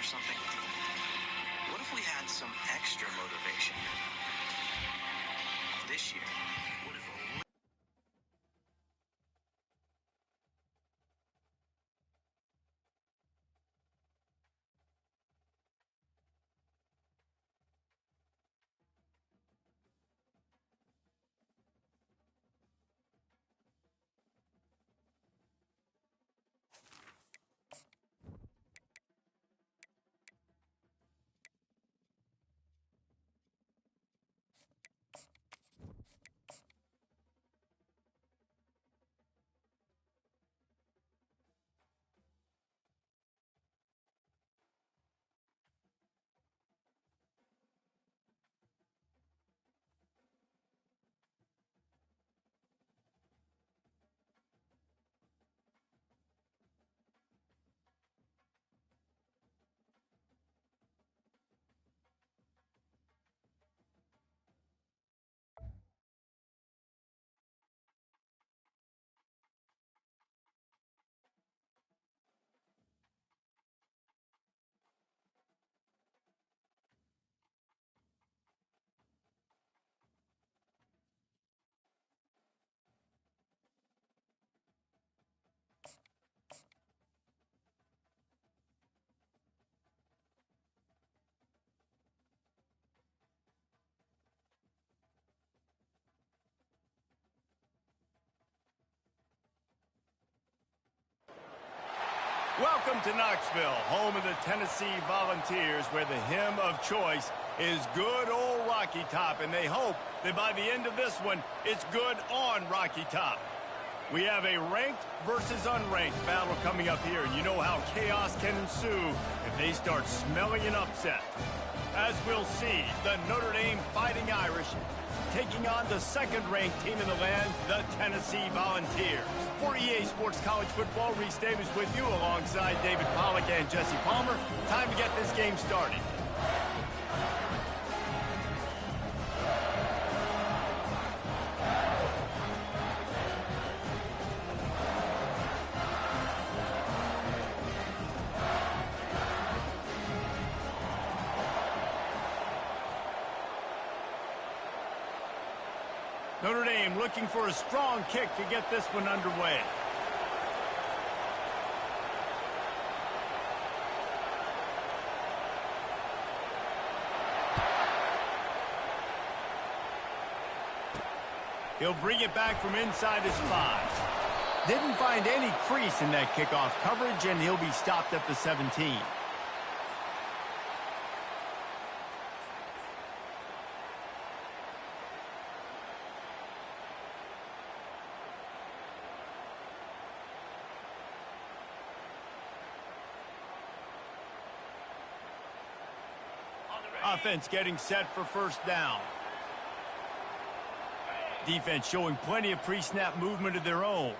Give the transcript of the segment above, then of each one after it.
something? What if we had some extra motivation? This year, what if Welcome to Knoxville, home of the Tennessee Volunteers, where the hymn of choice is Good Old Rocky Top, and they hope that by the end of this one, it's good on Rocky Top. We have a ranked versus unranked battle coming up here, and you know how chaos can ensue if they start smelling an upset. As we'll see, the Notre Dame Fighting Irish taking on the second-ranked team in the land, the Tennessee Volunteers. For EA Sports College Football, Reese Davis with you alongside David Pollack and Jesse Palmer. Time to get this game started. Notre Dame looking for a strong kick to get this one underway. He'll bring it back from inside his 5. Didn't find any crease in that kickoff coverage, and he'll be stopped at the 17. Offense getting set for first down. Defense showing plenty of pre-snap movement of their own.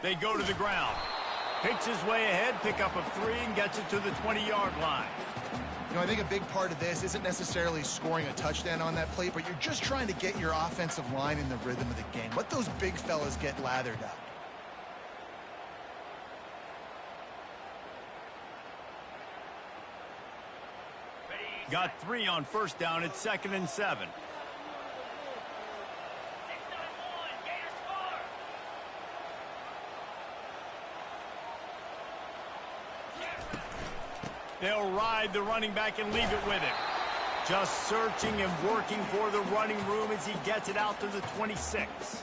They go to the ground. Picks his way ahead, pick up of 3, and gets it to the 20-yard line. You know, I think a big part of this isn't necessarily scoring a touchdown on that play, but you're just trying to get your offensive line in the rhythm of the game. Let those big fellas get lathered up. Got 3 on first down. It's 2nd and 7. They'll ride the running back and leave it with him. Just searching and working for the running room as he gets it out to the 26.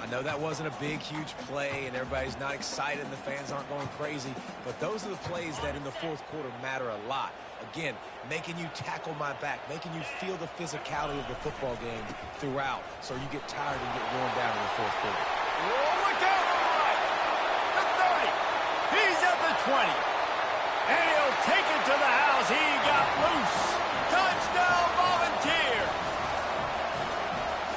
I know that wasn't a big, huge play, and everybody's not excited, and the fans aren't going crazy, but those are the plays that in the fourth quarter matter a lot. Again, making you tackle my back, making you feel the physicality of the football game throughout, so you get tired and get worn down in the fourth quarter. Oh, look out! The 30. He's at the 20. And he'll take it to the house. He got loose. Touchdown, Volunteer.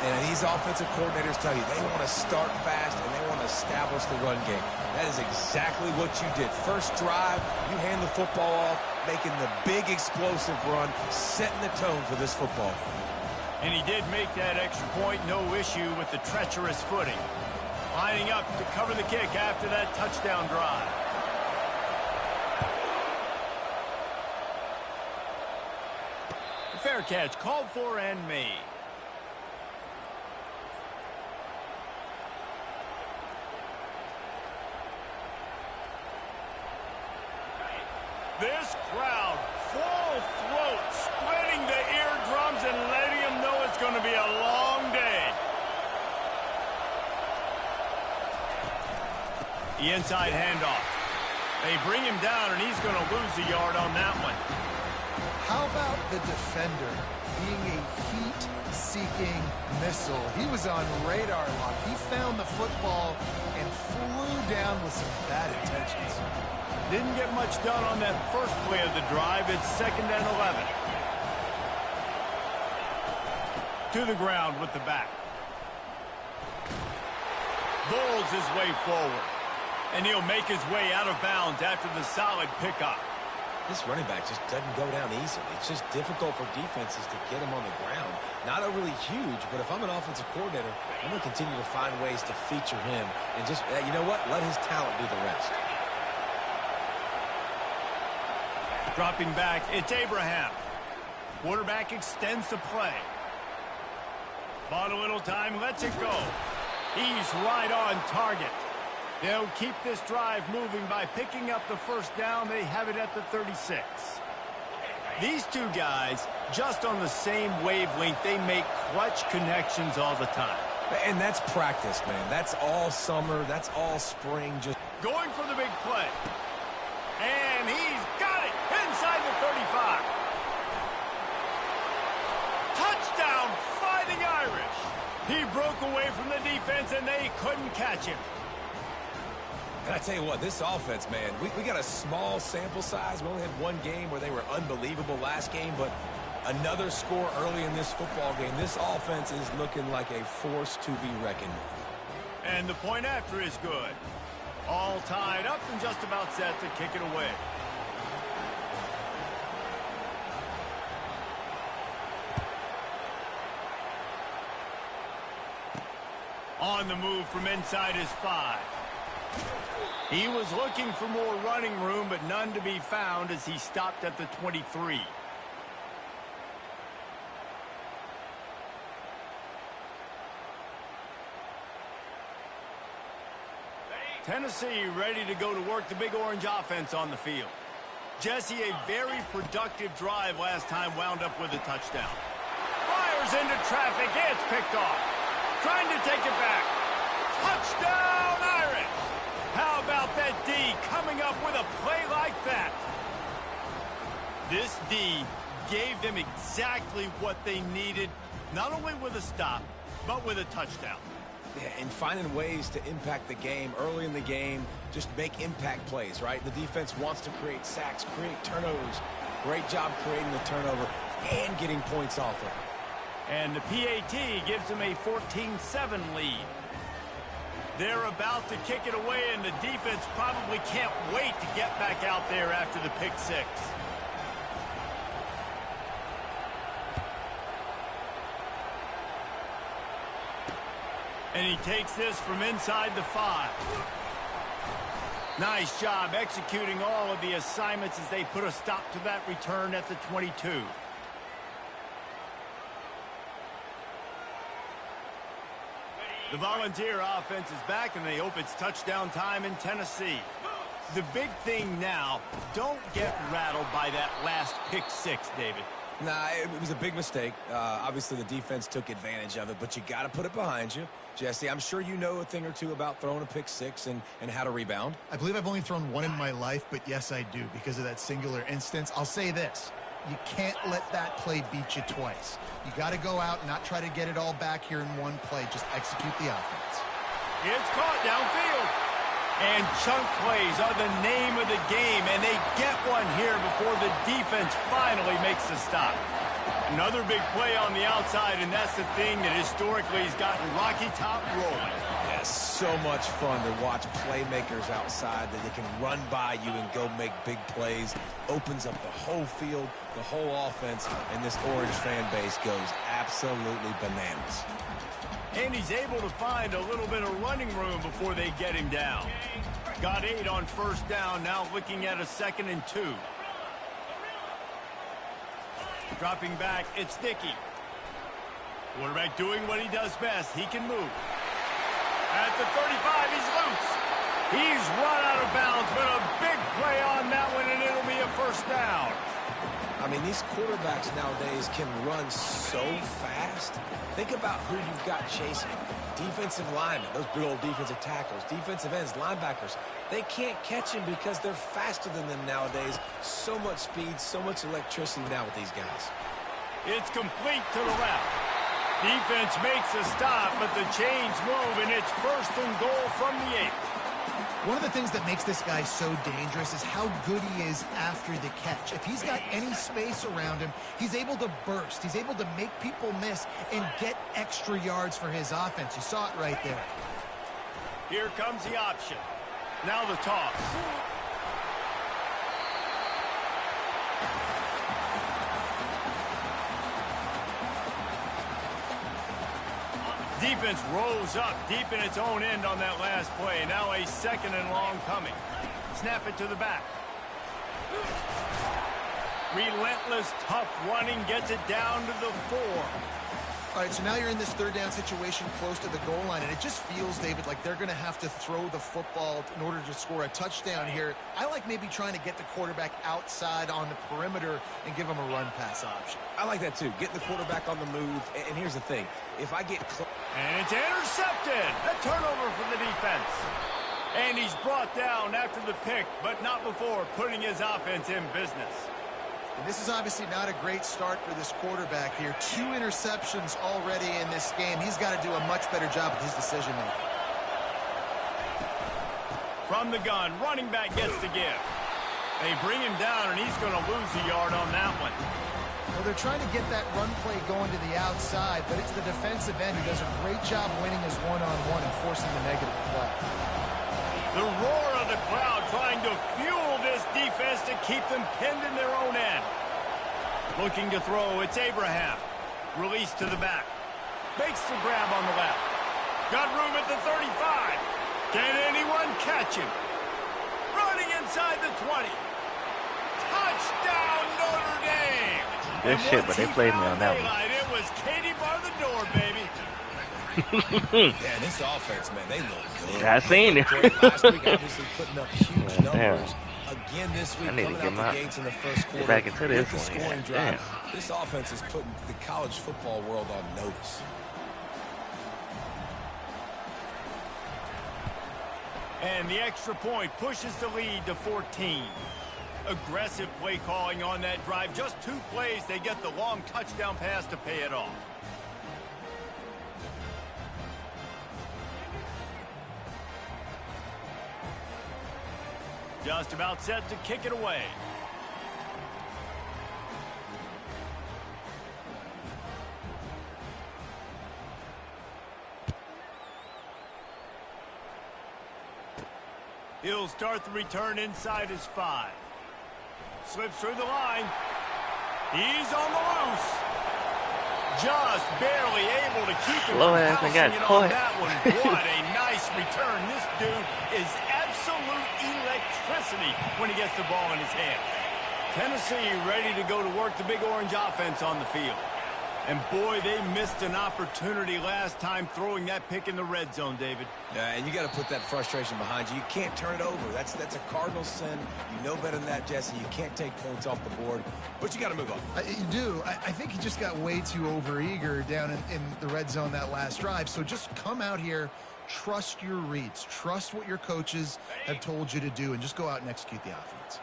And these offensive coordinators tell you they want to start fast and they want to establish the run game. That is exactly what you did. First drive, you hand the football off, making the big explosive run, setting the tone for this football. And he did make that extra point, no issue with the treacherous footing. Lining up to cover the kick after that touchdown drive. Fair catch, called for and made. This crowd, full throat, splitting the eardrums and letting them know it's going to be a long day. The inside handoff. They bring him down, and he's going to lose a yard on that one. How about the defender being a heat-seeking missile? He was on radar lock. He found the football and flew down with some bad intentions. Didn't get much done on that first play of the drive. It's 2nd and 11. To the ground with the back. Vols his way forward. And he'll make his way out of bounds after the solid pickup. This running back just doesn't go down easily. It's just difficult for defenses to get him on the ground. Not overly huge, but if I'm an offensive coordinator, I'm going to continue to find ways to feature him and just, you know what, let his talent do the rest. Dropping back, it's Abraham. Quarterback extends the play. Bought a little time, lets it go. He's right on target. They'll keep this drive moving by picking up the first down. They have it at the 36. These two guys, just on the same wavelength, they make clutch connections all the time. And that's practice, man. That's all summer. That's all spring. Just going for the big play. And he's got it inside the 35. Touchdown, Fighting Irish. He broke away from the defense, and they couldn't catch him. And I tell you what, this offense, man, we got a small sample size. We only had one game where they were unbelievable last game, but another score early in this football game. This offense is looking like a force to be reckoned with. And the point after is good. All tied up and just about set to kick it away. On the move from inside his 5. He was looking for more running room, but none to be found as he stopped at the 23. Tennessee ready to go to work the Big Orange offense on the field. Jesse, a very productive drive last time, wound up with a touchdown. Fires into traffic. It's picked off. Trying to take it back. Touchdown, Irish! How about that D coming up with a play like that? This D gave them exactly what they needed, not only with a stop, but with a touchdown. Yeah, and finding ways to impact the game early in the game, just make impact plays, right? The defense wants to create sacks, create turnovers. Great job creating the turnover and getting points off of it. And the PAT gives them a 14-7 lead. They're about to kick it away, and the defense probably can't wait to get back out there after the pick 6. And he takes this from inside the 5. Nice job executing all of the assignments as they put a stop to that return at the 22. The Volunteer offense is back, and they hope it's touchdown time in Tennessee. The big thing now, don't get rattled by that last pick 6, David. Nah, it was a big mistake. Obviously, the defense took advantage of it, but you got to put it behind you. Jesse, I'm sure you know a thing or two about throwing a pick 6 and how to rebound. I believe I've only thrown one in my life, but yes, I do because of that singular instance. I'll say this. You can't let that play beat you twice. You got to go out and not try to get it all back here in one play. Just execute the offense. It's caught downfield. And chunk plays are the name of the game, and they get one here before the defense finally makes the stop. Another big play on the outside, and that's the thing that historically has gotten Rocky Top rolling. Yeah, so much fun to watch playmakers outside that they can run by you and go make big plays. Opens up the whole field, the whole offense, and this Orange fan base goes absolutely bananas. And he's able to find a little bit of running room before they get him down. Got 8 on first down, now looking at a 2nd and 2. Dropping back, it's Dickey. Quarterback doing what he does best. He can move. At the 35, he's loose. He's run out of bounds, but a big play on that one, and it'll be a first down. I mean, these quarterbacks nowadays can run so fast. Think about who you've got chasing. Defensive linemen, those big old defensive tackles, defensive ends, linebackers. They can't catch him because they're faster than them nowadays. So much speed, so much electricity now with these guys. It's complete to the left. Defense makes a stop, but the chains move, and it's 1st and goal from the 8. One of the things that makes this guy so dangerous is how good he is after the catch. If he's got any space around him, he's able to burst. He's able to make people miss and get extra yards for his offense. You saw it right there. Here comes the option. Now the toss. Defense rolls up deep in its own end on that last play. Now a 2nd and long coming. Snap it to the back. Relentless, tough running gets it down to the 4. All right, so now you're in this 3rd down situation close to the goal line, and it just feels, David, like they're going to have to throw the football in order to score a touchdown here. I like maybe trying to get the quarterback outside on the perimeter and give him a run pass option. I like that too. Get the quarterback on the move. And here's the thing. If I get close. And it's intercepted. A turnover for the defense. And he's brought down after the pick, but not before putting his offense in business. And this is obviously not a great start for this quarterback here. 2 interceptions already in this game. He's got to do a much better job with his decision-making. From the gun, running back gets the give. They bring him down, and he's going to lose a yard on that one. Well, they're trying to get that run play going to the outside, but it's the defensive end who does a great job winning his one-on-one and forcing the negative play. The roar of the crowd trying to fuel this defense to keep them pinned in their own end. Looking to throw, it's Abraham. Release to the back. Makes the grab on the left. Got room at the 35. Can anyone catch him? Running inside the 20. Touchdown, Notre Dame! Good shit, but they played me on that one. It was Katie bar the door, baby. Yeah, this offense, man, they look good. I seen it. Last week, obviously putting up huge numbers. Again this week, I need to coming get out the gates in the first quarter. get back into this with the one. scoring Yeah, drive. This offense is putting the college football world on notice. And the extra point pushes the lead to 14. Aggressive play calling on that drive. Just 2 plays, they get the long touchdown pass to pay it off. Just about set to kick it away. He'll start the return inside his 5. Slips through the line. He's on the loose. Just barely able to keep him from pouncing it on that one. What a nice return. This dude is absolute electricity when he gets the ball in his hand. Tennessee ready to go to work the Big Orange offense on the field. And boy, they missed an opportunity last time throwing that pick in the red zone, David. Yeah, and you got to put that frustration behind you. You can't turn it over. That's a cardinal sin. You know better than that, Jesse. You can't take points off the board, but you got to move on. You do. I think he just got way too overeager down in the red zone that last drive. So just come out here, trust your reads, trust what your coaches have told you to do, and just go out and execute the offense.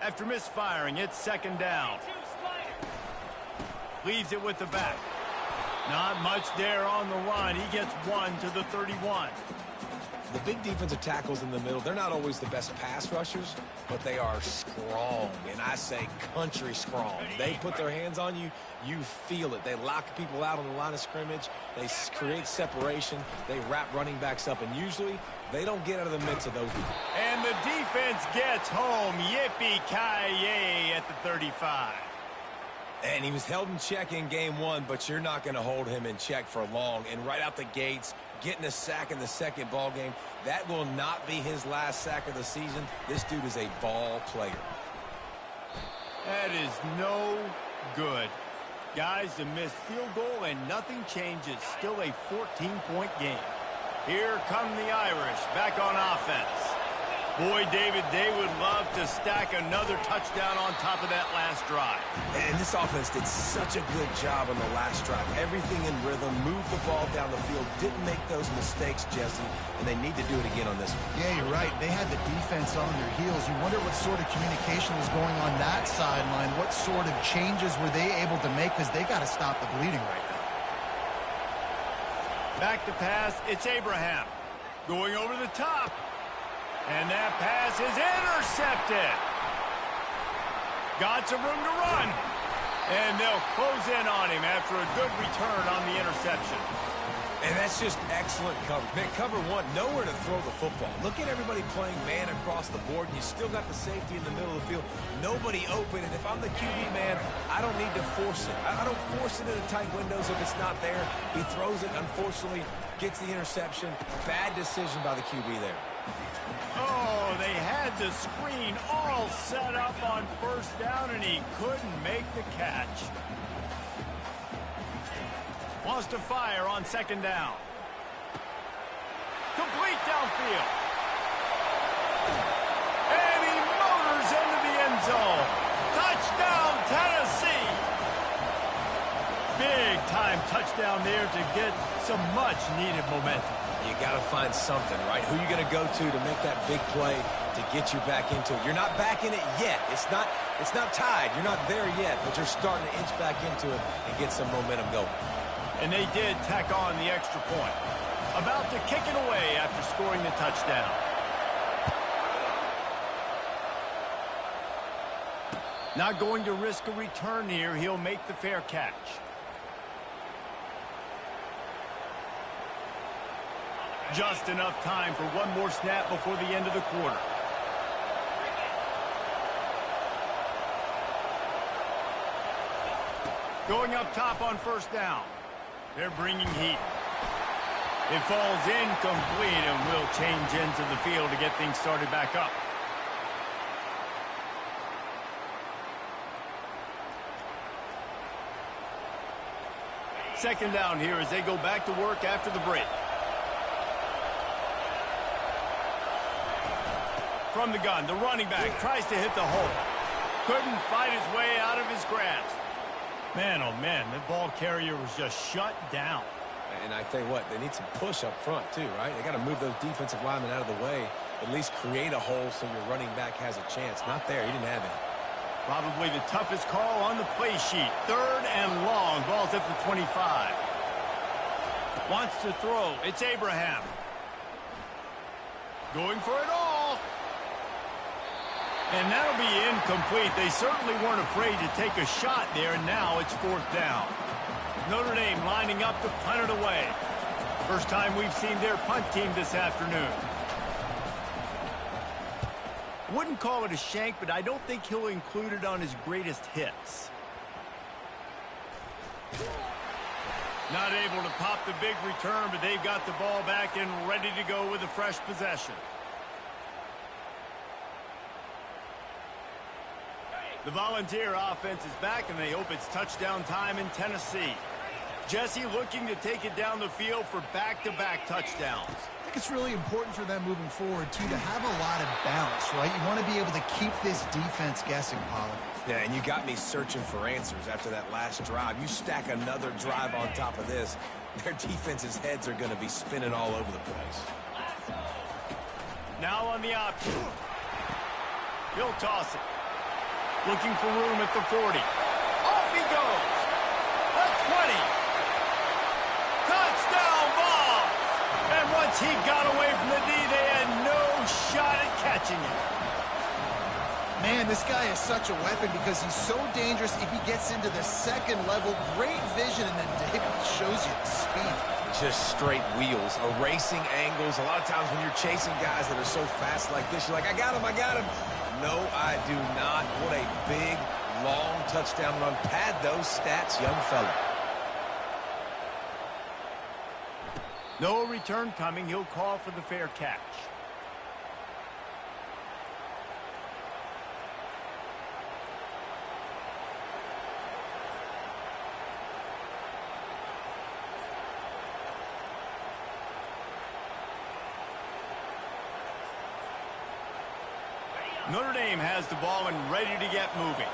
After misfiring, it's 2nd down. Leaves it with the back. Not much there on the run. He gets 1 to the 31. The big defensive tackles in the middle, they're not always the best pass rushers, but they are strong, and I say country strong. They put their hands on you, you feel it. They lock people out on the line of scrimmage. They create separation. They wrap running backs up, and usually they don't get out of the midst of those. And the defense gets home. Yippee-ki-yay at the 35. And he was held in check in game one, but you're not going to hold him in check for long. And right out the gates, getting a sack in the second ball game, that will not be his last sack of the season. This dude is a ball player. That is no good. Guys, a missed field goal and nothing changes. Still a 14-point game. Here come the Irish back on offense. Boy, David, they would love to stack another touchdown on top of that last drive. And this offense did such a good job on the last drive. Everything in rhythm, moved the ball down the field, didn't make those mistakes, Jesse, and they need to do it again on this one. Yeah, you're right. They had the defense on their heels. You wonder what sort of communication was going on that sideline. What sort of changes were they able to make, because they got to stop the bleeding right now. Back to pass, it's Abraham. Going over the top. And that pass is intercepted. Got some room to run. And they'll close in on him after a good return on the interception. And that's just excellent coverage. Man, cover one, nowhere to throw the football. Look at everybody playing man across the board, and you still got the safety in the middle of the field. Nobody open, and if I'm the QB man, I don't need to force it. I don't force it into tight windows if it's not there. He throws it, unfortunately, gets the interception. Bad decision by the QB there. Oh, they had the screen all set up on first down, and he couldn't make the catch. Wants to fire on second down. Complete downfield. And he motors into the end zone. Touchdown, Tennessee. Big-time touchdown there to get some much-needed momentum. You got to find something, right? Who are you going to go to make that big play to get you back into it? You're not back in it yet. It's not tied. You're not there yet, but you're starting to inch back into it and get some momentum going. And they did tack on the extra point. About to kick it away after scoring the touchdown. Not going to risk a return here. He'll make the fair catch. Just enough time for one more snap before the end of the quarter. Going up top on first down. They're bringing heat. It falls incomplete and will change into the field to get things started back up. Second down here as they go back to work after the break. From the gun, the running back tries to hit the hole. Couldn't fight his way out of his grasp. Man, oh man, the ball carrier was just shut down. And I tell you what, they need some push up front too, right? They got to move those defensive linemen out of the way. At least create a hole so your running back has a chance. Not there, he didn't have it. Probably the toughest call on the play sheet. Third and long, ball's at the 25. Wants to throw, it's Abraham. Going for it all. And that'll be incomplete. They certainly weren't afraid to take a shot there, and now it's fourth down. Notre Dame lining up to punt it away. First time we've seen their punt team this afternoon. Wouldn't call it a shank, but I don't think he'll include it on his greatest hits. Not able to pop the big return, but they've got the ball back and ready to go with a fresh possession. The Volunteer offense is back, and they hope it's touchdown time in Tennessee. Jesse looking to take it down the field for back-to-back touchdowns. I think it's really important for them moving forward, too, to have a lot of bounce, right? You want to be able to keep this defense guessing, Pollard. Yeah, and you got me searching for answers after that last drive. You stack another drive on top of this, their defense's heads are going to be spinning all over the place. Now on the option. He'll toss it. Looking for room at the 40. Off he goes. The 20. Touchdown Vols. And once he got away from the D, catching it. Man, this guy is such a weapon because he's so dangerous. If he gets into the second level, great vision, and then David shows you the speed. Just straight wheels, erasing angles. A lot of times when you're chasing guys that are so fast like this, you're like, I got him, I got him. No, I do not. What a big, long touchdown run. Pad those stats, young fella. No return coming. He'll call for the fair catch. Notre Dame has the ball and ready to get moving.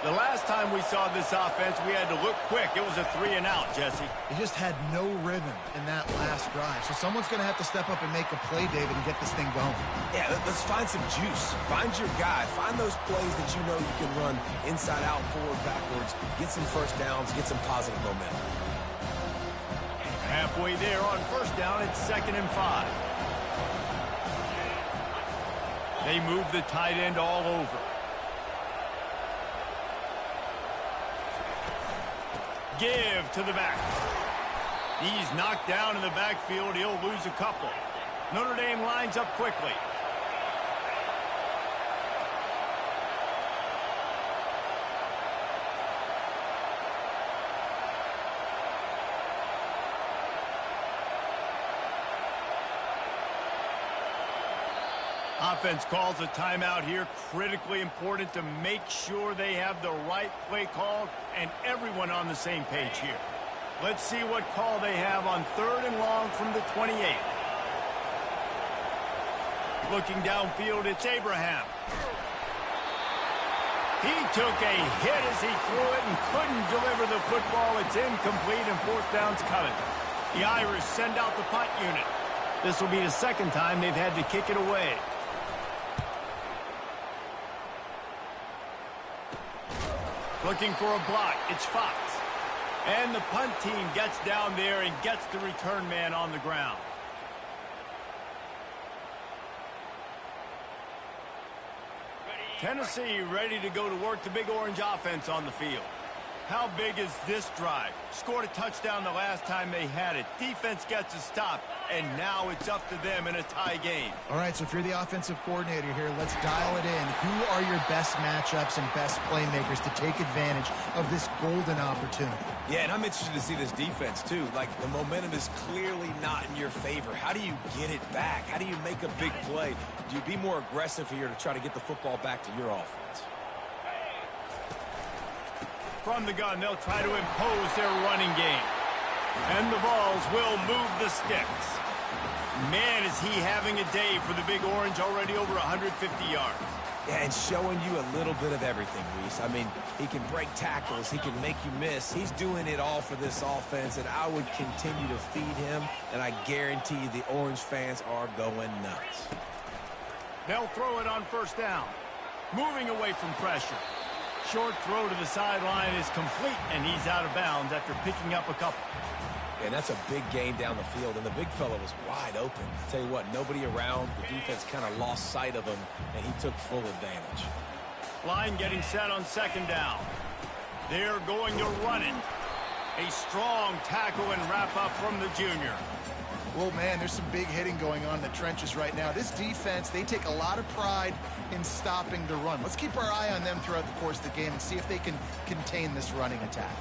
The last time we saw this offense, we had to look quick. It was a 3 and out, Jesse. He just had no rhythm in that last drive. So someone's going to have to step up and make a play, David, and get this thing going. Yeah, let's find some juice. Find your guy. Find those plays that you know you can run inside out, forward, backwards. Get some first downs. Get some positive momentum. Halfway there on first down, it's 2nd and 5. They move the tight end all over. Give to the back. He's knocked down in the backfield. He'll lose a couple. Notre Dame lines up quickly. Offense calls a timeout here. Critically important to make sure they have the right play called and everyone on the same page here. Let's see what call they have on 3rd and long from the 28. Looking downfield, it's Abraham. He took a hit as he threw it and couldn't deliver the football. It's incomplete and 4th down's coming. The Irish send out the punt unit. This will be the 2nd time they've had to kick it away. Looking for a block. It's Fox. And the punt team gets down there and gets the return man on the ground. Tennessee ready to go to work the Big Orange offense on the field. How big is this drive? Scored a touchdown the last time they had it. Defense gets a stop, and now it's up to them in a tie game. All right, so if you're the offensive coordinator here, let's dial it in. Who are your best matchups and best playmakers to take advantage of this golden opportunity? Yeah, and I'm interested to see this defense, too. Like, the momentum is clearly not in your favor. How do you get it back? How do you make a big play? Do you be more aggressive here to try to get the football back to your offense? From the gun, they'll try to impose their running game. And the Vols will move the sticks. Man, is he having a day for the Big Orange, already over 150 yards. Yeah, and showing you a little bit of everything, Reese. I mean, he can break tackles. He can make you miss. He's doing it all for this offense, and I would continue to feed him, and I guarantee you the Orange fans are going nuts. They'll throw it on 1st down. Moving away from pressure. Short throw to the sideline is complete, and he's out of bounds after picking up a couple. And that's a big gain down the field, and the big fella was wide open. I'll tell you what, nobody around. The defense kind of lost sight of him, and he took full advantage. Line getting set on 2nd down. They're going to run it. A strong tackle and wrap up from the junior. Well, man, there's some big hitting going on in the trenches right now. This defense, they take a lot of pride in stopping the run. Let's keep our eye on them throughout the course of the game and see if they can contain this running attack.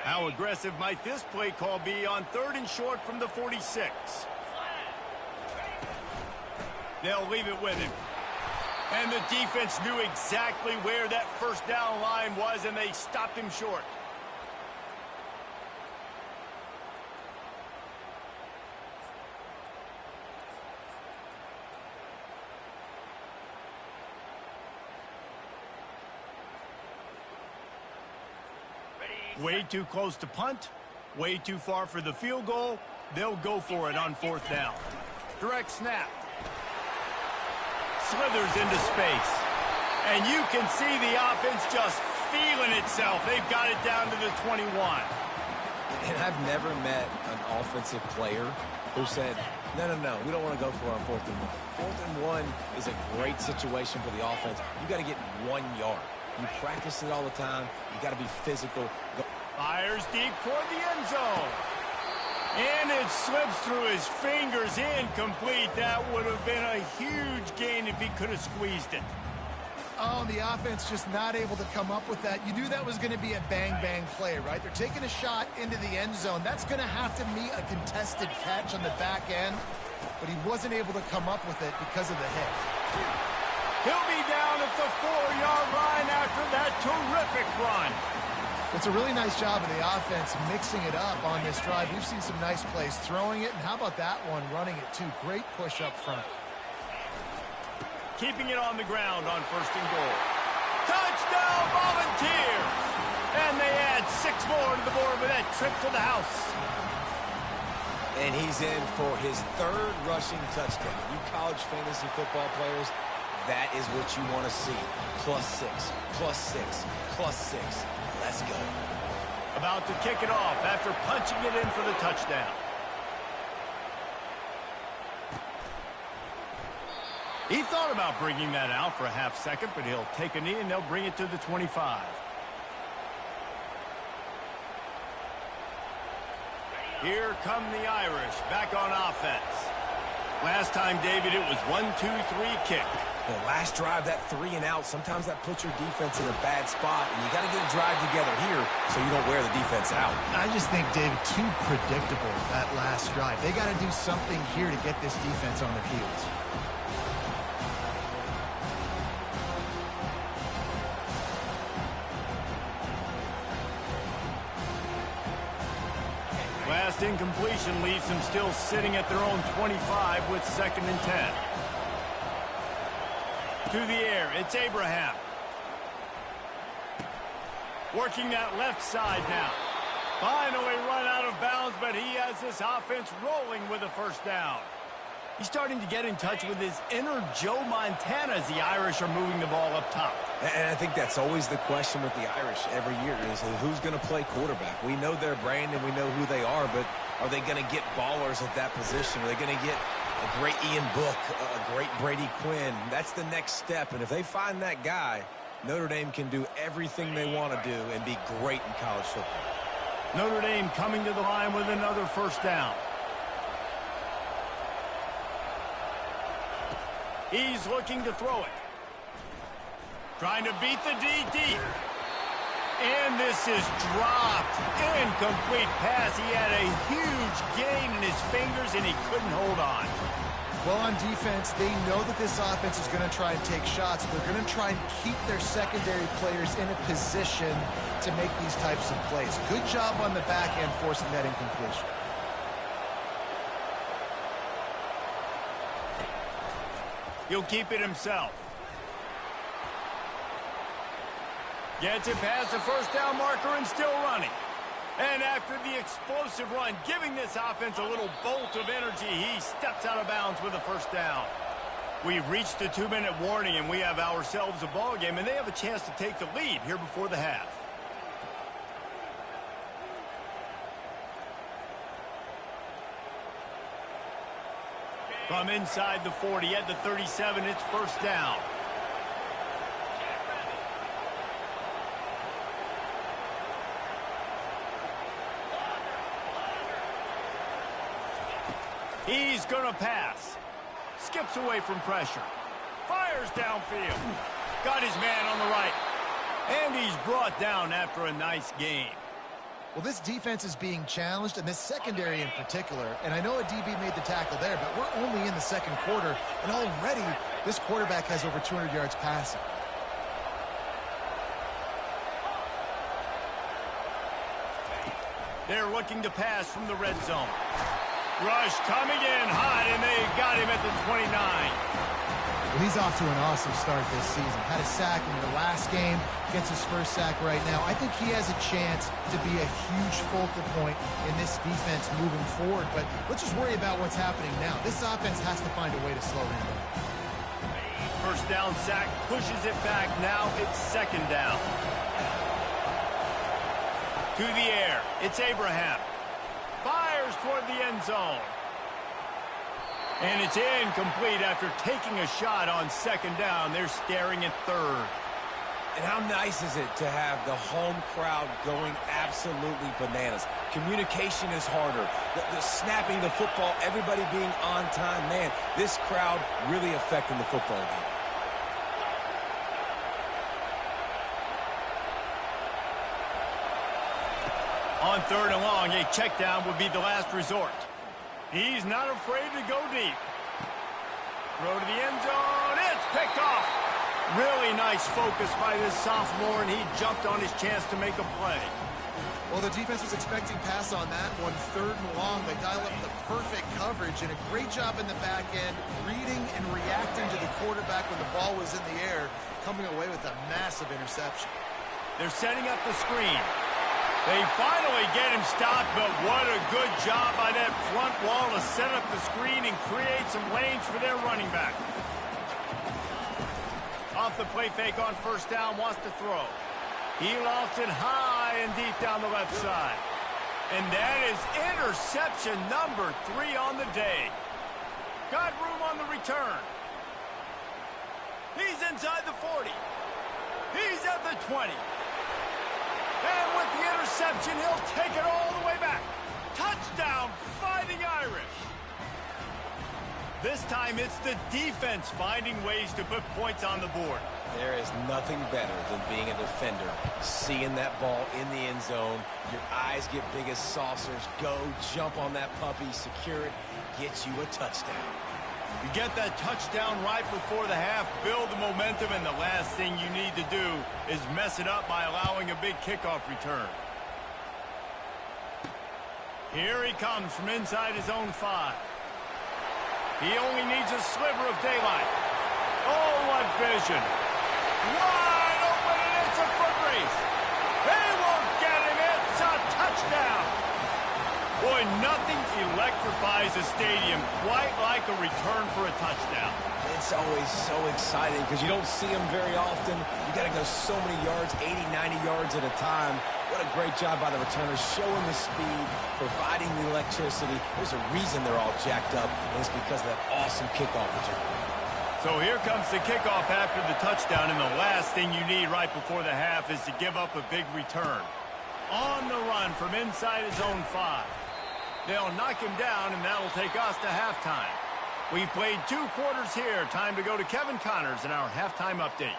How aggressive might this play call be on 3rd and short from the 46? They'll leave it with him. And the defense knew exactly where that 1st down line was, and they stopped him short. Way too close to punt, way too far for the field goal. They'll go for it on 4th down. Direct snap. Slithers into space. And you can see the offense just feeling itself. They've got it down to the 21. And I've never met an offensive player who said, no, we don't want to go for it on 4th and 1. 4th and 1 is a great situation for the offense. You got to get 1 yard. You practice it all the time. You got to be physical. Fires deep toward the end zone. And it slips through his fingers, incomplete. That would have been a huge gain if he could have squeezed it. Oh, the offense just not able to come up with that. You knew that was going to be a bang-bang play, right? They're taking a shot into the end zone. That's going to have to meet a contested catch on the back end, but he wasn't able to come up with it because of the hit. He'll be down at the 4-yard line after that terrific run. It's a really nice job of the offense mixing it up on this drive. We've seen some nice plays throwing it, and how about that one running it too? Great push up front. Keeping it on the ground on 1st and goal. Touchdown, Volunteers! And they add 6 more to the board with that trip to the house. And he's in for his 3rd rushing touchdown. You college fantasy football players, that is what you want to see. +6, +6, +6. Let's go. About to kick it off after punching it in for the touchdown. He thought about bringing that out for a half second, but he'll take a knee and they'll bring it to the 25. Here come the Irish back on offense. Last time, David, it was 1-2-3 kick. The last drive, that 3 and out, sometimes that puts your defense in a bad spot, and you got to get a drive together here so you don't wear the defense out. I just think, David, too predictable that last drive. They got to do something here to get this defense on their heels. Last incompletion leaves them still sitting at their own 25 with 2nd and 10. To the air, it's Abraham. Working that left side now. Finally run out of bounds, but he has this offense rolling with a 1st down. He's starting to get in touch with his inner Joe Montana as the Irish are moving the ball up top. And I think that's always the question with the Irish every year is who's going to play quarterback. We know their brand and we know who they are, but are they going to get ballers at that position? Are they going to get a great Ian Book, a great Brady Quinn? That's the next step, and if they find that guy, Notre Dame can do everything they want to do and be great in college football. Notre Dame coming to the line with another 1st down. He's looking to throw it. Trying to beat the DD. And this is dropped. Incomplete pass. He had a huge gain in his fingers, and he couldn't hold on. Well, on defense, they know that this offense is going to try and take shots. They're going to try and keep their secondary players in a position to make these types of plays. Good job on the back end forcing that incompletion. He'll keep it himself. Gets it past the 1st down marker and still running. And after the explosive run, giving this offense a little bolt of energy, he steps out of bounds with a 1st down. We've reached the 2-minute warning, and we have ourselves a ball game, and they have a chance to take the lead here before the half. From inside the 40 at the 37, it's 1st down. He's going to pass. Skips away from pressure. Fires downfield. Got his man on the right. And he's brought down after a nice gain. Well, this defense is being challenged, and this secondary in particular. And I know a DB made the tackle there, but we're only in the 2nd quarter, and already this quarterback has over 200 yards passing. They're looking to pass from the red zone. Rush coming in hot, and they got him at the 29. Well, he's off to an awesome start this season. Had a sack in the last game, gets his 1st sack right now. I think he has a chance to be a huge focal point in this defense moving forward, but let's just worry about what's happening now. This offense has to find a way to slow him down. 1st down sack, pushes it back. Now it's 2nd down. To the air. It's Abraham. Fires toward the end zone. And it's incomplete after taking a shot on second down. They're staring at third. And how nice is it to have the home crowd going absolutely bananas? Communication is harder. The snapping the football, everybody being on time. Man, this crowd really affecting the football game. On third and long, a check down would be the last resort. He's not afraid to go deep. Throw to the end zone. It's picked off. Really nice focus by this sophomore, and he jumped on his chance to make a play. Well, the defense was expecting pass on that one. Third and long, they dial up the perfect coverage and a great job in the back end, reading and reacting to the quarterback when the ball was in the air, coming away with a massive interception. They're setting up the screen. They finally get him stopped, but what a good job by that front wall to set up the screen and create some lanes for their running back. Off the play fake on first down, wants to throw. He lofts it high and deep down the left side. And that is interception number 3 on the day. Got room on the return. He's inside the 40. He's at the 20. And with the interception, he'll take it all the way back. Touchdown, Fighting Irish. This time, it's the defense finding ways to put points on the board. There is nothing better than being a defender, seeing that ball in the end zone. Your eyes get big as saucers. Go, jump on that puppy, secure it, get you a touchdown. You get that touchdown right before the half, build the momentum, and the last thing you need to do is mess it up by allowing a big kickoff return. Here he comes from inside his own 5. He only needs a sliver of daylight. Oh, what vision. Wide open, and it's a foot race. They won't get him. It's a touchdown. Boy, nothing electrifies a stadium quite like a return for a touchdown. It's always so exciting because you don't see them very often. You got to go so many yards, 80, 90 yards at a time. What a great job by the returners, showing the speed, providing the electricity. There's a reason they're all jacked up, and it's because of that awesome kickoff return. So here comes the kickoff after the touchdown, and the last thing you need right before the half is to give up a big return. On the run from inside his own 5. They'll knock him down, and that'll take us to halftime. We've played 2 quarters here. Time to go to Kevin Connors in our halftime update.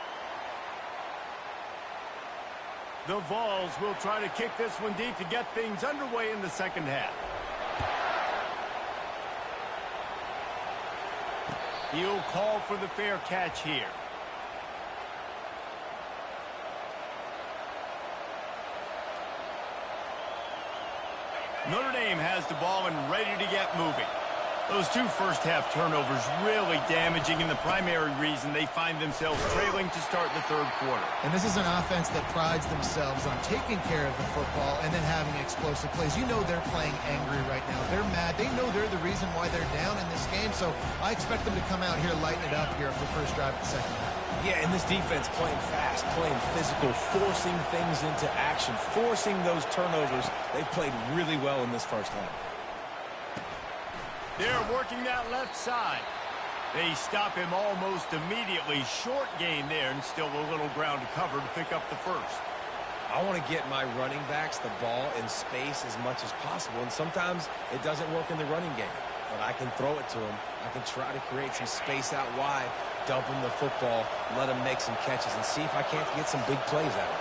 The Vols will try to kick this one deep to get things underway in the second half. He'll call for the fair catch here. Notre Dame has the ball and ready to get moving. Those 2 first-half turnovers really damaging, and the primary reason they find themselves trailing to start the third quarter. And this is an offense that prides themselves on taking care of the football and then having explosive plays. You know they're playing angry right now. They're mad. They know they're the reason why they're down in this game, so I expect them to come out here, lighten it up here for the first drive of the second half. Yeah, and this defense playing fast, playing physical, forcing things into action, forcing those turnovers. They've played really well in this first half. They're working that left side. They stop him almost immediately. Short gain there, and still a little ground to cover to pick up the first. I want to get my running backs the ball in space as much as possible, and sometimes it doesn't work in the running game. But I can throw it to them. I can try to create some space out wide, dump him the football, let him make some catches, and see if I can't get some big plays out of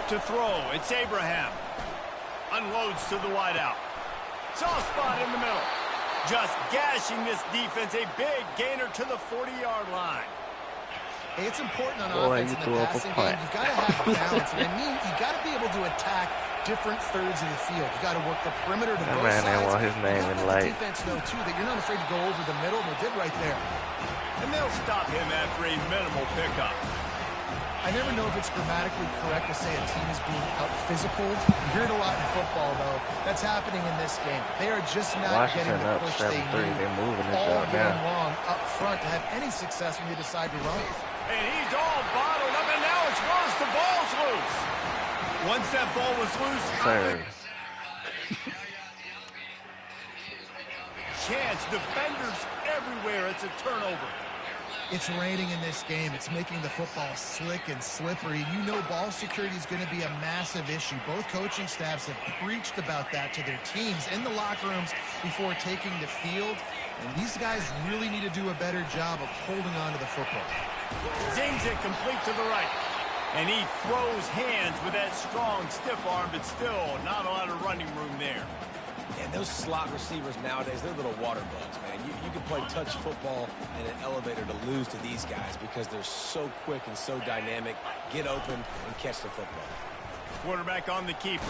it. To throw, it's Abraham. Unloads to the wideout. Soft spot in the middle. Just gashing this defense. A big gainer to the 40-yard line. Hey, it's important on offense in the passing game. You've got to have balance. And I mean, you got to be able to attack different thirds of the field. You got to work the perimeter to both sides. Want his name in light. The defense know too that you're not afraid to go over the middle, and they did right there. And they'll stop him after a minimal pickup. I never know if it's grammatically correct to say a team is being out-physical. You hear it a lot in football, though. That's happening in this game. They are just not getting the push they need They're moving all game now. long up front to have any success when they decide to run. And he's all bottled up, and now it's worse. The ball's loose. Once that ball was loose, Sir. chance. Defenders everywhere. It's a turnover. It's raining in this game. It's making the football slick and slippery. You know ball security is going to be a massive issue. Both coaching staffs have preached about that to their teams in the locker rooms before taking the field. And these guys really need to do a better job of holding on to the football. Zings it complete to the right. And he throws hands with that strong, stiff arm, but still not a lot of running room there. And those slot receivers nowadays, they're little water bugs, man. You can play touch football in an elevator to lose to these guys because they're so quick and so dynamic. Get open and catch the football. Quarterback on the keeper.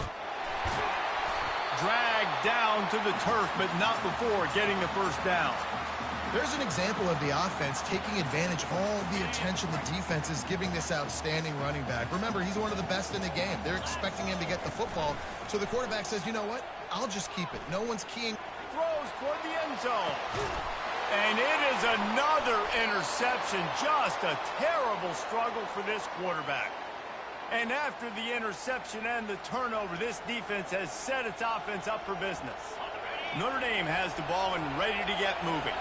Dragged down to the turf, but not before getting the first down. There's an example of the offense taking advantage of all the attention the defense is giving this outstanding running back. Remember, he's one of the best in the game. They're expecting him to get the football. So the quarterback says, you know what? I'll just keep it. No one's keying. Throws toward the end zone. And it is another interception. Just a terrible struggle for this quarterback. And after the interception and the turnover, this defense has set its offense up for business. Notre Dame has the ball and ready to get moving.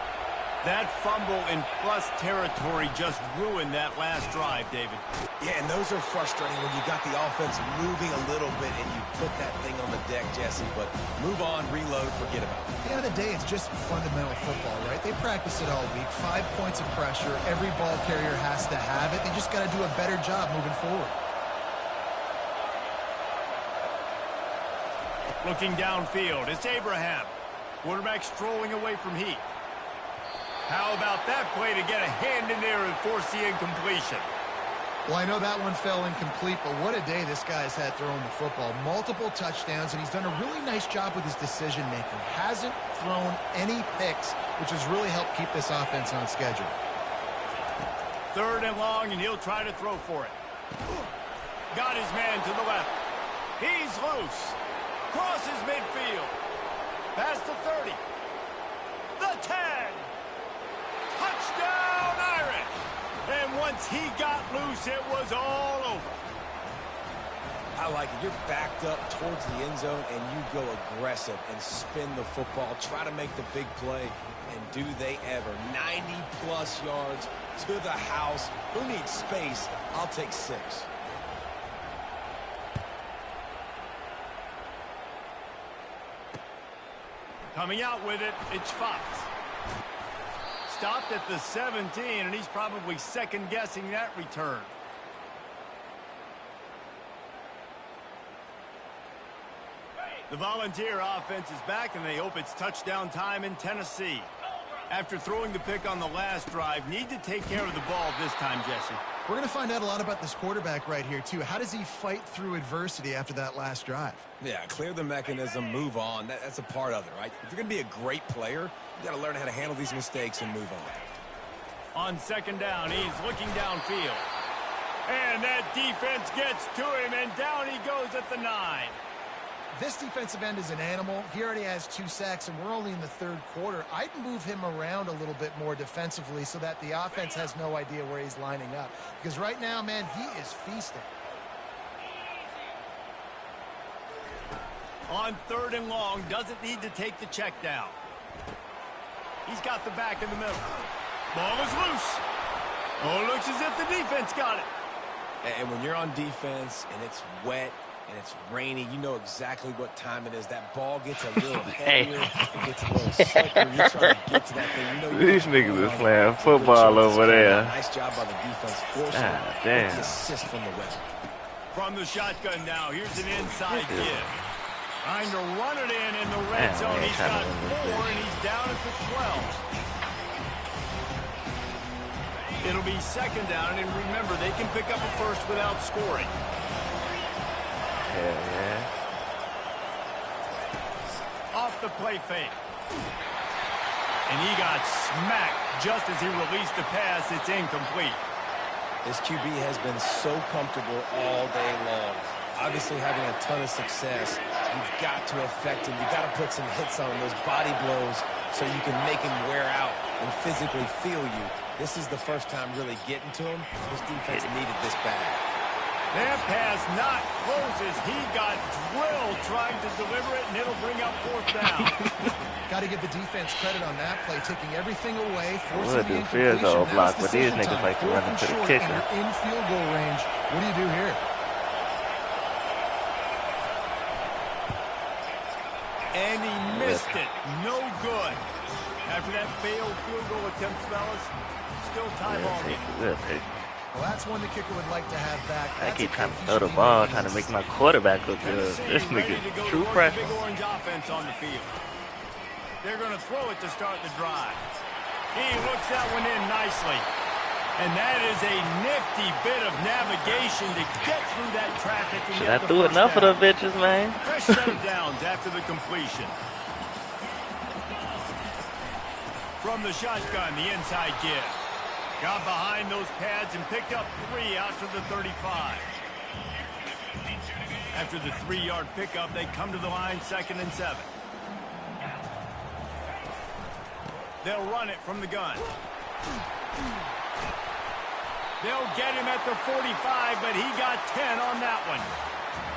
That fumble in plus territory just ruined that last drive, David. Yeah, and those are frustrating when you got the offense moving a little bit and you put that thing on the deck, Jesse. But move on, reload, forget about it. At the end of the day, it's just fundamental football, right? They practice it all week. 5 points of pressure. Every ball carrier has to have it. They just got to do a better job moving forward. Looking downfield, it's Abraham. Quarterback strolling away from Heat. How about that play to get a hand in there and force the incompletion? Well, I know that one fell incomplete, but what a day this guy's had throwing the football. Multiple touchdowns, and he's done a really nice job with his decision-making. Hasn't thrown any picks, which has really helped keep this offense on schedule. 3rd and long, and he'll try to throw for it. Got his man to the left. He's loose. Crosses midfield. Past the 30. The 10. Touchdown, Irish! And once he got loose, it was all over. I like it. You're backed up towards the end zone, and you go aggressive and spin the football. Try to make the big play, and do they ever. 90-plus yards to the house. Who needs space? I'll take 6. Coming out with it, it's Fox. Stopped at the 17, and he's probably second-guessing that return. The Volunteer offense is back, and they hope it's touchdown time in Tennessee. After throwing the pick on the last drive, need to take care of the ball this time, Jesse. We're going to find out a lot about this quarterback right here, too. How does he fight through adversity after that last drive? Yeah, clear the mechanism, move on. That's a part of it, right? If you're going to be a great player, you got to learn how to handle these mistakes and move on. On 2nd down, he's looking downfield. And that defense gets to him, and down he goes at the 9. This defensive end is an animal. He already has 2 sacks, and we're only in the 3rd quarter. I'd move him around a little bit more defensively so that the offense has no idea where he's lining up. Because right now, man, he is feasting. On 3rd and long, doesn't need to take the check down. He's got the back in the middle. Ball is loose. Oh, looks as if the defense got it. And when you're on defense and it's wet and it's rainy, you know exactly what time it is. That ball gets a little heavier, it gets a little slippery. You're trying to get to that thing. You know These niggas is playing football over there. Nice job by the defense, forcing it with the assist from the ref. From the shotgun now, here's an inside give. Trying to run it in the red zone. He's got 4, and he's down at the 12. It'll be 2nd down, and remember, they can pick up a first without scoring. Hell yeah. Off the play fake. And he got smacked just as he released the pass. It's incomplete. This QB has been so comfortable all day long. Obviously having a ton of success. You've got to affect him. You've got to put some hits on him, those body blows, so you can make him wear out and physically feel you. This is the first time really getting to him. This defense needed this bad. That pass not closes. He got drilled trying to deliver it, and it'll bring up 4th down. Got to give the defense credit on that play, taking everything away, forcing Would the do field incompletion. goal block, Now it's but these decision niggas time. like to run 4th and into the short, kicker. and you're in field goal range. What do you do here? And he missed it. No good. After that failed field goal attempt, fellas, still tie ball game. Well, that's one the kicker would like to have back. I That's keep a trying to kick throw the he should be ball, making. trying to make my quarterback look good. Tennessee This ready nigga, to go true to work the pressure. big orange offense on the field. They're going to throw it to start the drive. He looks that one in nicely. And that is a nifty bit of navigation to get through that traffic and Shit, get I the threw first enough of down. them bitches, man. Fresh set of downs after the completion. From the shotgun, the inside give. Got behind those pads and picked up 3 out to the 35. After the 3-yard pickup, they come to the line 2nd and 7. They'll run it from the gun. They'll get him at the 45, but he got 10 on that one.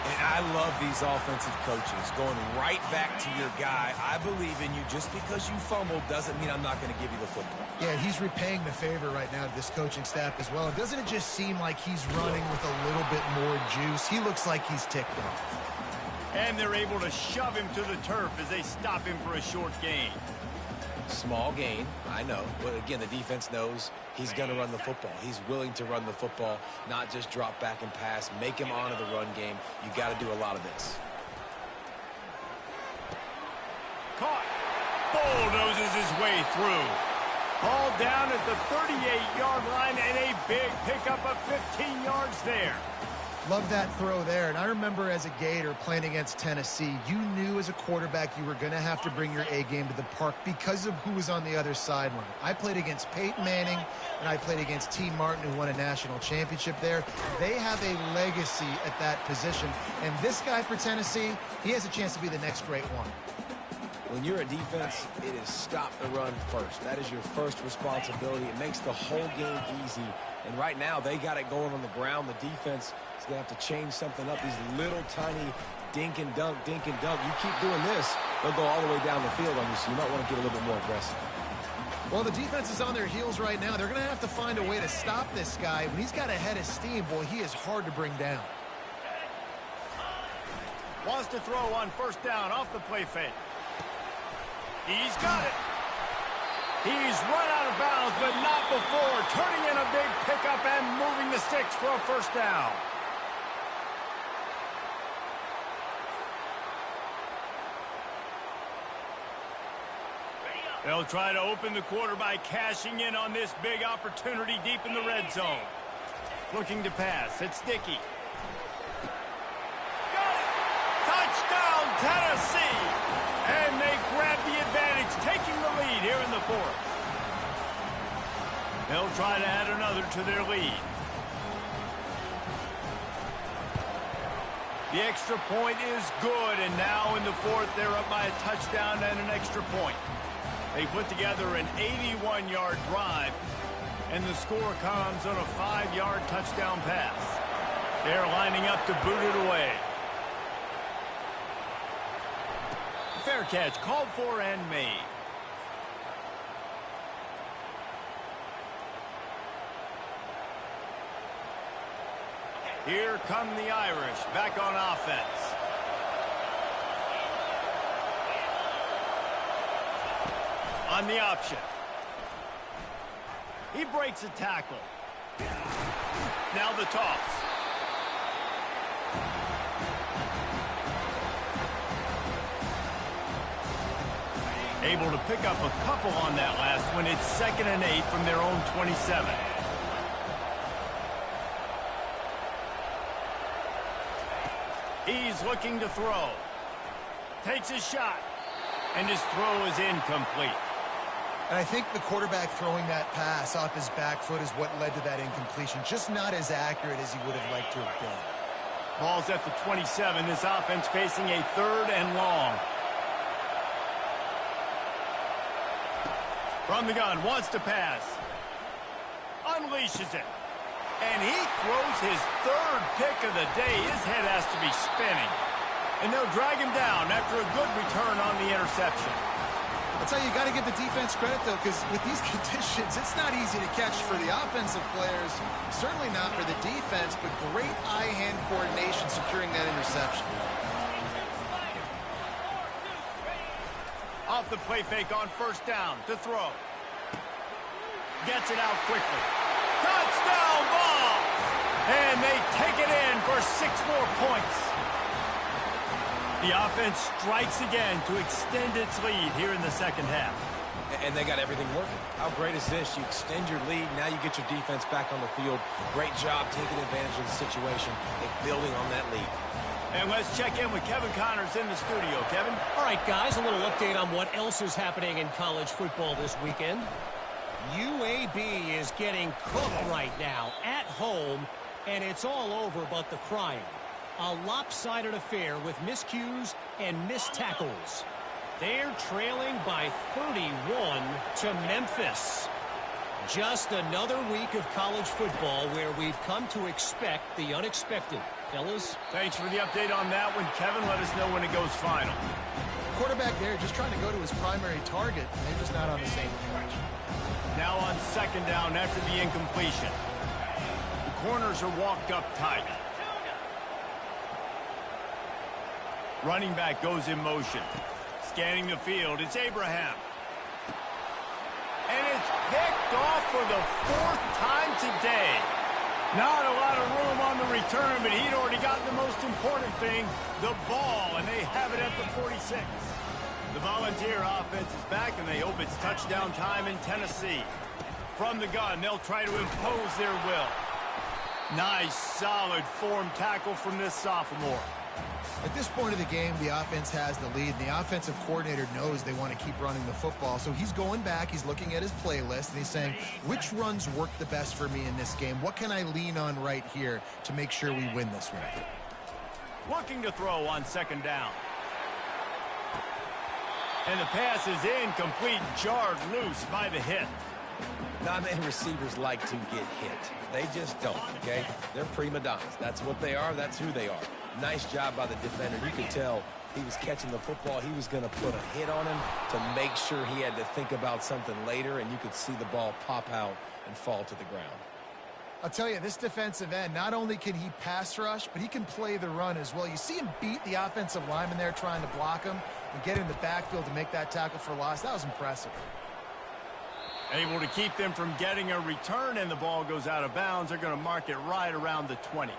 And I love these offensive coaches going right back to your guy. I believe in you. Just because you fumbled doesn't mean I'm not going to give you the football. Yeah, he's repaying the favor right now to this coaching staff as well. Doesn't it just seem like he's running with a little bit more juice? He looks like he's ticked off. And they're able to shove him to the turf as they stop him for a short gain. Small gain, I know. But again, the defense knows he's going to run the football. He's willing to run the football, not just drop back and pass, make him honor the run game. You got to do a lot of this. Caught. Bulldozes his way through. Hauled down at the 38-yard line and a big pickup of 15 yards there. Love that throw there. And I remember as a Gator playing against Tennessee, you knew as a quarterback you were going to have to bring your A game to the park because of who was on the other sideline. I played against Peyton Manning, and I played against T. Martin, who won a national championship there. They have a legacy at that position. And this guy for Tennessee, he has a chance to be the next great one. When you're a defense, it is stop the run first. That is your first responsibility. It makes the whole game easy. And right now, they got it going on the ground. The defense is going to have to change something up. These little tiny dink and dunk, dink and dunk. You keep doing this, they'll go all the way down the field on you, so you might want to get a little bit more aggressive. Well, the defense is on their heels right now. They're going to have to find a way to stop this guy. When he's got a head of steam, boy, he is hard to bring down. Wants to throw on 1st down off the play fake. He's got it. He's run out of bounds, but not before turning in a big pickup and moving the sticks for a 1st down. They'll try to open the quarter by cashing in on this big opportunity deep in the red zone. Looking to pass. It's Dickey. Got it. Touchdown, Tennessee. And they grab the advantage, taking the lead here in the 4th. They'll try to add another to their lead. The extra point is good, and now in the 4th, they're up by a touchdown and an extra point. They put together an 81-yard drive, and the score comes on a 5-yard touchdown pass. They're lining up to boot it away. Fair catch, called for and made. Here come the Irish, back on offense. On the option. He breaks a tackle. Now the toss. Able to pick up a couple on that last one. It's 2nd and 8 from their own 27. He's looking to throw. Takes his shot. And his throw is incomplete. And I think the quarterback throwing that pass off his back foot is what led to that incompletion. Just not as accurate as he would have liked to have been. Ball's at the 27. This offense facing a 3rd and long. From the gun, wants to pass. unleashes it. And he throws his third pick of the day. His head has to be spinning. And they'll drag him down after a good return on the interception. I'll tell you, you got to give the defense credit, though, because with these conditions, it's not easy to catch for the offensive players. Certainly not for the defense, but great eye-hand coordination securing that interception. Off the play fake on first down to throw. Gets it out quickly. Touchdown Vols! And they take it in for 6 more points. The offense strikes again to extend its lead here in the second half. And they got everything working. How great is this? You extend your lead. Now you get your defense back on the field. Great job taking advantage of the situation and building on that lead. And let's check in with Kevin Connors in the studio. Kevin? All right, guys, a little update on what else is happening in college football this weekend. UAB is getting cooked right now at home, and it's all over but the crying. A lopsided affair with miscues and missed tackles. They're trailing by 31 to Memphis. Just another week of college football where we've come to expect the unexpected. Fellas? Thanks for the update on that one, Kevin. Let us know when it goes final. Quarterback there just trying to go to his primary target, and they're just not on the same page. Now on second down after the incompletion. The corners are walked up tight. Running back goes in motion. Scanning the field, it's Abraham. And it's picked off for the 4th time today. Not a lot of room on the return, but he'd already gotten the most important thing, the ball, and they have it at the 46. The Volunteer offense is back, and they hope it's touchdown time in Tennessee. From the gun, they'll try to impose their will. Nice, solid form tackle from this sophomore. At this point of the game, the offense has the lead, and the offensive coordinator knows they want to keep running the football. So he's going back, he's looking at his playlist, and he's saying, which runs work the best for me in this game? What can I lean on right here to make sure we win this one? Looking to throw on second down. And the pass is incomplete, jarred loose by the hit. Not many receivers like to get hit. They just don't, okay? They're prima donnas. That's what they are. That's who they are. Nice job by the defender. You could tell he was catching the football. He was going to put a hit on him to make sure he had to think about something later, and you could see the ball pop out and fall to the ground. I'll tell you, this defensive end, not only can he pass rush, but he can play the run as well. You see him beat the offensive lineman there trying to block him and get in the backfield to make that tackle for loss. That was impressive. Able to keep them from getting a return, and the ball goes out of bounds. They're going to mark it right around the 20.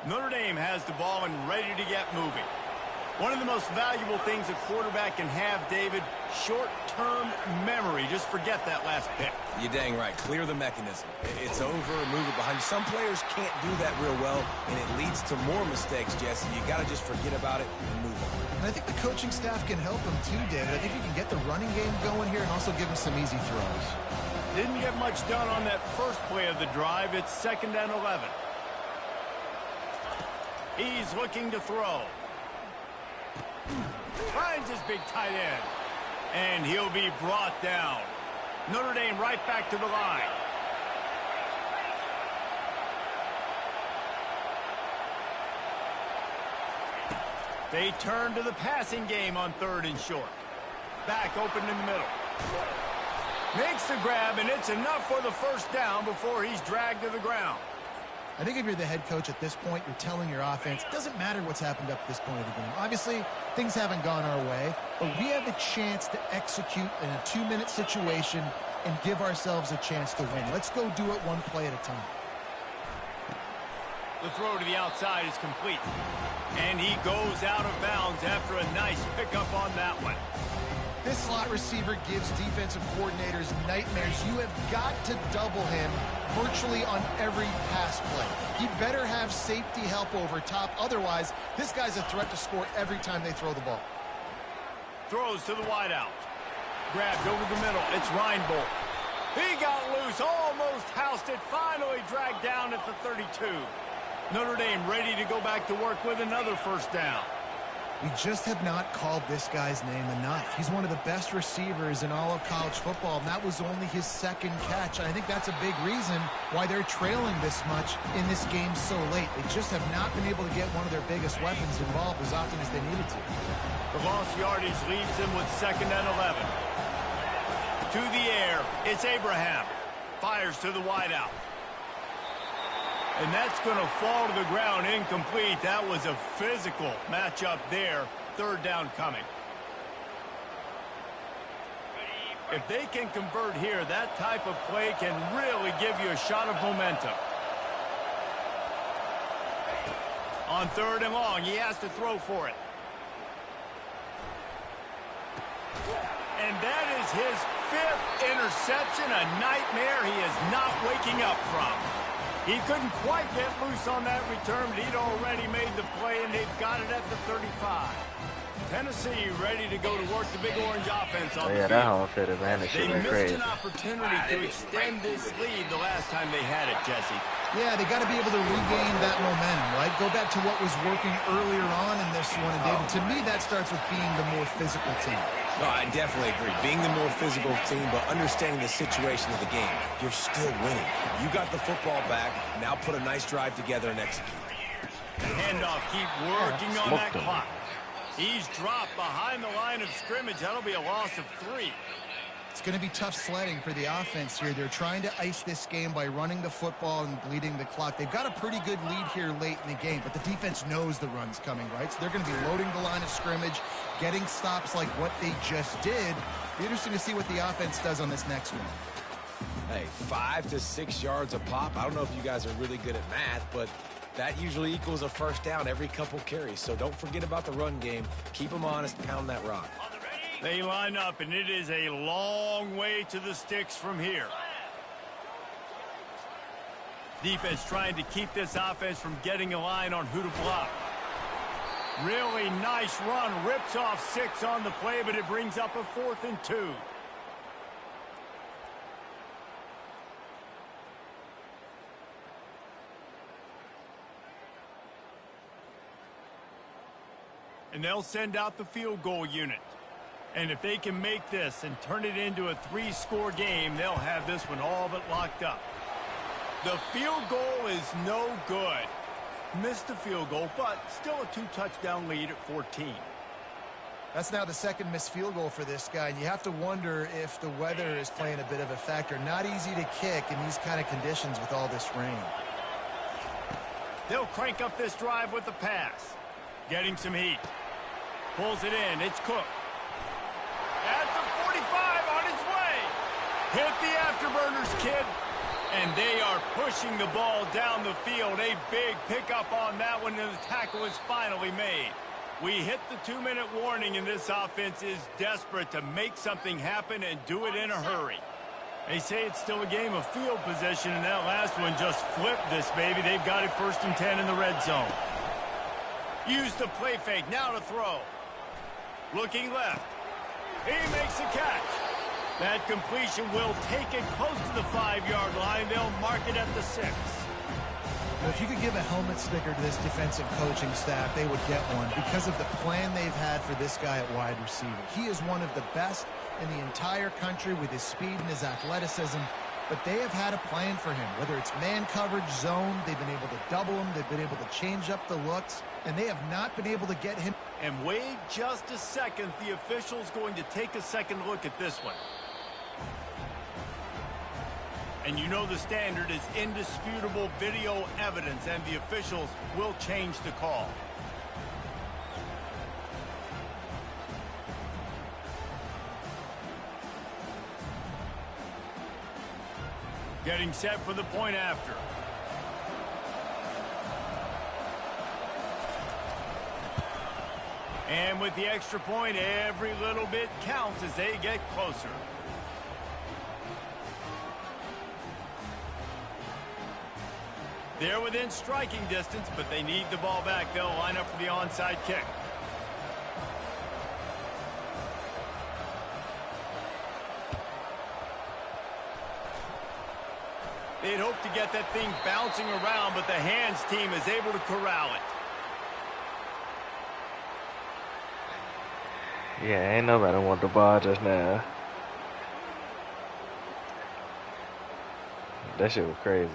Notre Dame has the ball and ready to get moving. One of the most valuable things a quarterback can have, David, short-term memory. Just forget that last pick. You're dang right. Clear the mechanism. It's over, move it behind you. Some players can't do that real well, and it leads to more mistakes, Jesse. You got to just forget about it and move on. And I think the coaching staff can help him too, David. I think you can get the running game going here and also give him some easy throws. Didn't get much done on that first play of the drive. It's 2nd and 11. He's looking to throw. Finds his big tight end. And he'll be brought down. Notre Dame right back to the line. They turn to the passing game on 3rd and short. Back open in the middle. Makes the grab, and it's enough for the first down before he's dragged to the ground. I think if you're the head coach at this point, you're telling your offense, it doesn't matter what's happened up to this point of the game. Obviously, things haven't gone our way, but we have a chance to execute in a 2-minute situation and give ourselves a chance to win. Let's go do it one play at a time. The throw to the outside is complete. And he goes out of bounds after a nice pickup on that one. This slot receiver gives defensive coordinators nightmares. You have got to double him virtually on every pass play. He better have safety help over top. Otherwise, this guy's a threat to score every time they throw the ball. Throws to the wideout. Grabbed over the middle. It's Reinbold. He got loose, almost housed it, finally dragged down at the 32. Notre Dame ready to go back to work with another first down. We just have not called this guy's name enough. He's one of the best receivers in all of college football, and that was only his second catch. And I think that's a big reason why they're trailing this much in this game so late. They just have not been able to get one of their biggest weapons involved as often as they needed to. The lost yardage leaves them with 2nd and 11. To the air, it's Abraham. Fires to the wideout. And that's going to fall to the ground incomplete. That was a physical matchup there. 3rd down coming. If they can convert here, that type of play can really give you a shot of momentum. On 3rd and long, he has to throw for it. And that is his 5th interception, a nightmare he is not waking up from. He couldn't quite get loose on that return, but he'd already made the play, and they've got it at the 35. Tennessee ready to go to work the Big Orange offense on the field. That home field advantage They is missed crazy. an opportunity to extend this lead the last time they had it, Jesse. Yeah, they got to be able to regain that momentum, right? Go back to what was working earlier on in this one. And David, to me, that starts with being the more physical team. No, I definitely agree. Being the more physical team, but understanding the situation of the game. You're still winning. You got the football back. Now put a nice drive together and execute. The handoff, keep working on that clock. He's dropped behind the line of scrimmage. That'll be a loss of 3. It's going to be tough sledding for the offense here. They're trying to ice this game by running the football and bleeding the clock. They've got a pretty good lead here late in the game, but the defense knows the run's coming, right? So they're going to be loading the line of scrimmage, getting stops like what they just did. Be interesting to see what the offense does on this next one. Hey, 5 to 6 yards a pop. I don't know if you guys are really good at math, but that usually equals a 1st down every couple carries. So don't forget about the run game. Keep them honest, pound that rock. They line up, and it is a long way to the sticks from here. Defense trying to keep this offense from getting a line on who to block. Really nice run. Rips off 6 on the play, but it brings up a 4th and 2. And they'll send out the field goal unit. And if they can make this and turn it into a 3-score game, they'll have this one all but locked up. The field goal is no good. Missed the field goal, but still a 2-touchdown lead at 14. That's now the 2nd missed field goal for this guy, and you have to wonder if the weather is playing a bit of a factor. Not easy to kick in these kind of conditions with all this rain. They'll crank up this drive with the pass. Getting some heat. Pulls it in. It's Cook. At the 45 on his way. Hit the afterburners, kid. And they are pushing the ball down the field. A big pickup on that one, and the tackle is finally made. We hit the 2-minute warning, and this offense is desperate to make something happen and do it in a hurry. They say it's still a game of field position, and that last one just flipped this baby. They've got it 1st and 10 in the red zone. Use the play fake. Now to throw. Looking left. He makes a catch. That completion will take it close to the 5-yard line. They'll mark it at the 6. If you could give a helmet sticker to this defensive coaching staff, they would get one because of the plan they've had for this guy at wide receiver. He is one of the best in the entire country with his speed and his athleticism, but they have had a plan for him. Whether it's man coverage, zone, they've been able to double him, they've been able to change up the looks, and they have not been able to get him. And wait just a second. The official's going to take a second look at this one. And you know the standard is indisputable video evidence, and the officials will change the call. Getting set for the point after. And with the extra point, every little bit counts as they get closer. They're within striking distance, but they need the ball back. They'll line up for the onside kick. They'd hope to get that thing bouncing around, but the hands team is able to corral it. Yeah, ain't nobody want the ball just now. That shit was crazy.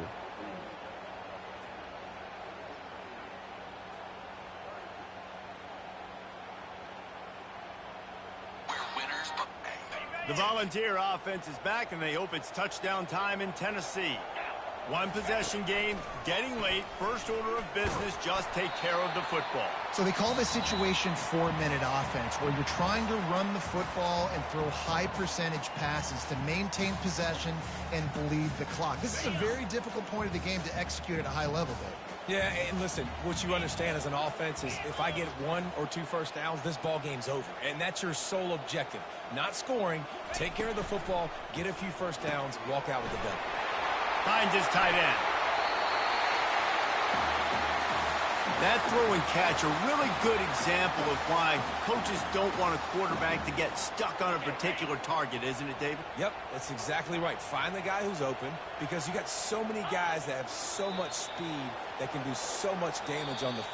The Volunteer offense is back, and they hope it's touchdown time in Tennessee. One possession game, getting late, first order of business, just take care of the football. So they call this situation 4-minute offense, where you're trying to run the football and throw high percentage passes to maintain possession and bleed the clock. This is a very difficult point of the game to execute at a high level, Dave. Yeah, and listen, what you understand as an offense is if I get 1 or 2 first downs, this ball game's over. And that's your sole objective. Not scoring, take care of the football, get a few first downs, walk out with the dub. Finds his tight end. That throw and catch, a really good example of why coaches don't want a quarterback to get stuck on a particular target, isn't it, David? Yep, that's exactly right. Find the guy who's open, because you got so many guys that have so much speed that can do so much damage on the field.